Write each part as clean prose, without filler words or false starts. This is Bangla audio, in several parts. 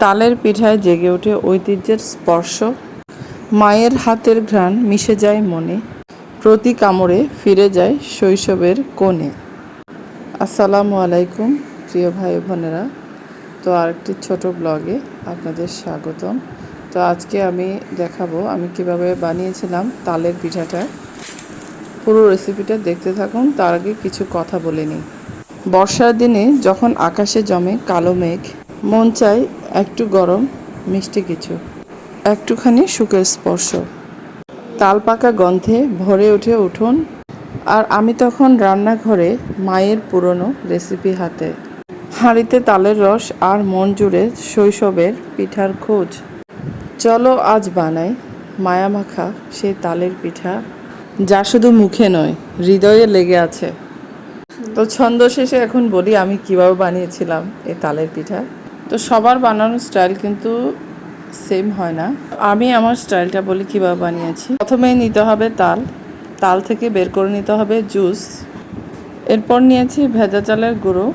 তালের পিঠায় জেগে ওঠে ঐতিহ্যের স্পর্শ, মায়ের হাতের ঘ্রাণ মিশে যায় মনে, প্রতি কামড়ে ফিরে যায় শৈশবের কোণে। আসসালামু আলাইকুম প্রিয় ভাই বোনেরা। তো আরেকটি ছোট ব্লগে আপনাদের স্বাগতম। তো আজকে আমি দেখাবো আমি কিভাবে বানিয়েছিলাম তালের পিঠাটা। পুরো রেসিপিটা দেখতে থাকুন। তার আগে কিছু কথা বলে নিই। বর্ষার দিনে যখন আকাশে জমে কালো মেঘ, মন চায় একটু গরম মিষ্টি কিছু, একটুখানি সুখের স্পর্শ। তাল পাকা গন্ধে ভরে ওঠে উঠোন, আর আমি তখন রান্নাঘরে মায়ের পুরনো রেসিপি হাতে, হাঁড়িতে তালের রস আর মন জুড়ে শৈশবের পিঠার খোঁজ। চলো আজ বানাই মায়ামাখা সেই তালের পিঠা, যা শুধু মুখে নয় হৃদয়ে লেগে আছে। তো ছন্দ শেষে এখন বলি আমি কিভাবে বানিয়েছিলাম এই তালের পিঠা। তো সবার বানানোর স্টাইল কিন্তু সেম হয় না। আমি আমার স্টাইলটা বলি কীভাবে বানিয়েছি। প্রথমে নিতে হবে তাল, তাল থেকে বের করে নিতে হবে জুস। এরপর নিয়েছি ভেজা চালের গুঁড়ো,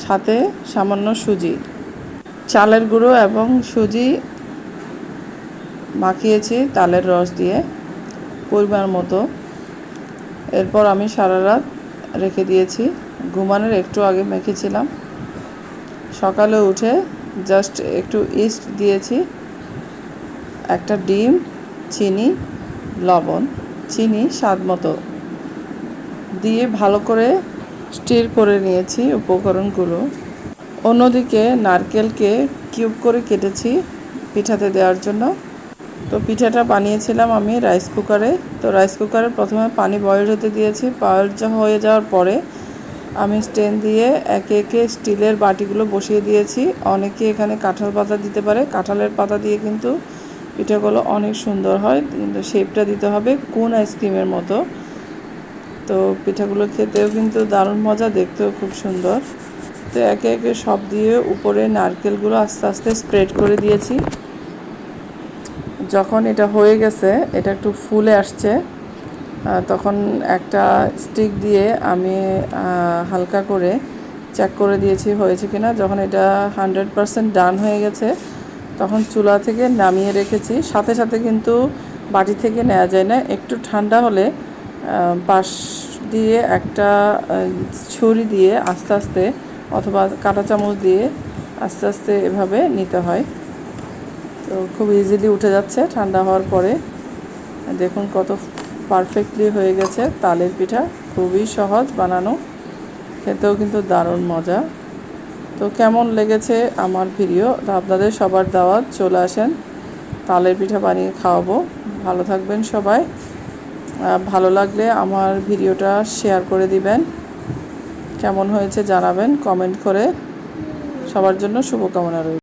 সাথে সামান্য সুজি। চালের গুঁড়ো এবং সুজি মাখিয়েছি তালের রস দিয়ে পরিমাণ মতো। এরপর আমি সারা রাত রেখে দিয়েছি। ঘুমানোর একটু আগে মেখেছিলাম। সকালে উঠে জাস্ট একটু ইস্ট দিয়েছি, একটা ডিম, চিনি, লবণ, চিনি স্বাদ মতো দিয়ে ভালো করে স্টির করে নিয়েছি উপকরণগুলো। অন্যদিকে নারকেলকে কিউব করে কেটেছি পিঠাতে দেওয়ার জন্য। তো পিঠাটা বানিয়েছিলাম আমি রাইস কুকারে। তো রাইস কুকারে প্রথমে পানি বয়েল হতে দিয়েছি। বয়েল হয়ে যাওয়ার পরে আমি স্ট্যান্ড দিয়ে একে একে স্টিলের বাটিগুলো বসিয়ে দিয়েছি। অনেকে এখানে কাঁঠাল পাতা দিতে পারে। কাঁঠালের পাতা দিয়ে কিন্তু পিঠাগুলো অনেক সুন্দর হয়, কিন্তু শেপটা দিতে হবে কোন আইসক্রিমের মতো। তো পিঠাগুলো খেতেও কিন্তু দারুণ মজা, দেখতেও খুব সুন্দর। তো একে একে সব দিয়ে উপরে নারকেলগুলো আস্তে আস্তে স্প্রেড করে দিয়েছি। যখন এটা হয়ে গেছে, এটা একটু ফুলে আসছে, তখন একটা স্টিক দিয়ে আমি হালকা করে চেক করে দিয়েছি হয়েছে কিনা। যখন এটা 100% ডান হয়ে গেছে, তখন চুলা থেকে নামিয়ে রেখেছি। সাথে সাথে কিন্তু বাটি থেকে নেওয়া যায় না, একটু ঠান্ডা হলে পাশ দিয়ে একটা ছুরি দিয়ে আস্তে আস্তে অথবা কাঁটা চামচ দিয়ে আস্তে আস্তে এভাবে নিতে হয়। তো খুব ইজিলি উঠে যাচ্ছে ঠান্ডা হওয়ার পরে। দেখুন কত পারফেক্টলি হয়ে গেছে তালের পিঠা। খুবই সহজ বানানো, খেতেও কিন্তু দারুণ মজা। তো কেমন লেগেছে আমার ভিডিও? আপনাদের সবার দাওয়াত, চলে আসেন, তালের পিঠা বানিয়ে খাওয়াবো। ভালো থাকবেন সবাই। ভালো লাগলে আমার ভিডিওটা শেয়ার করে দিবেন, কেমন হয়েছে জানাবেন কমেন্ট করে। সবার জন্য শুভকামনা রইল।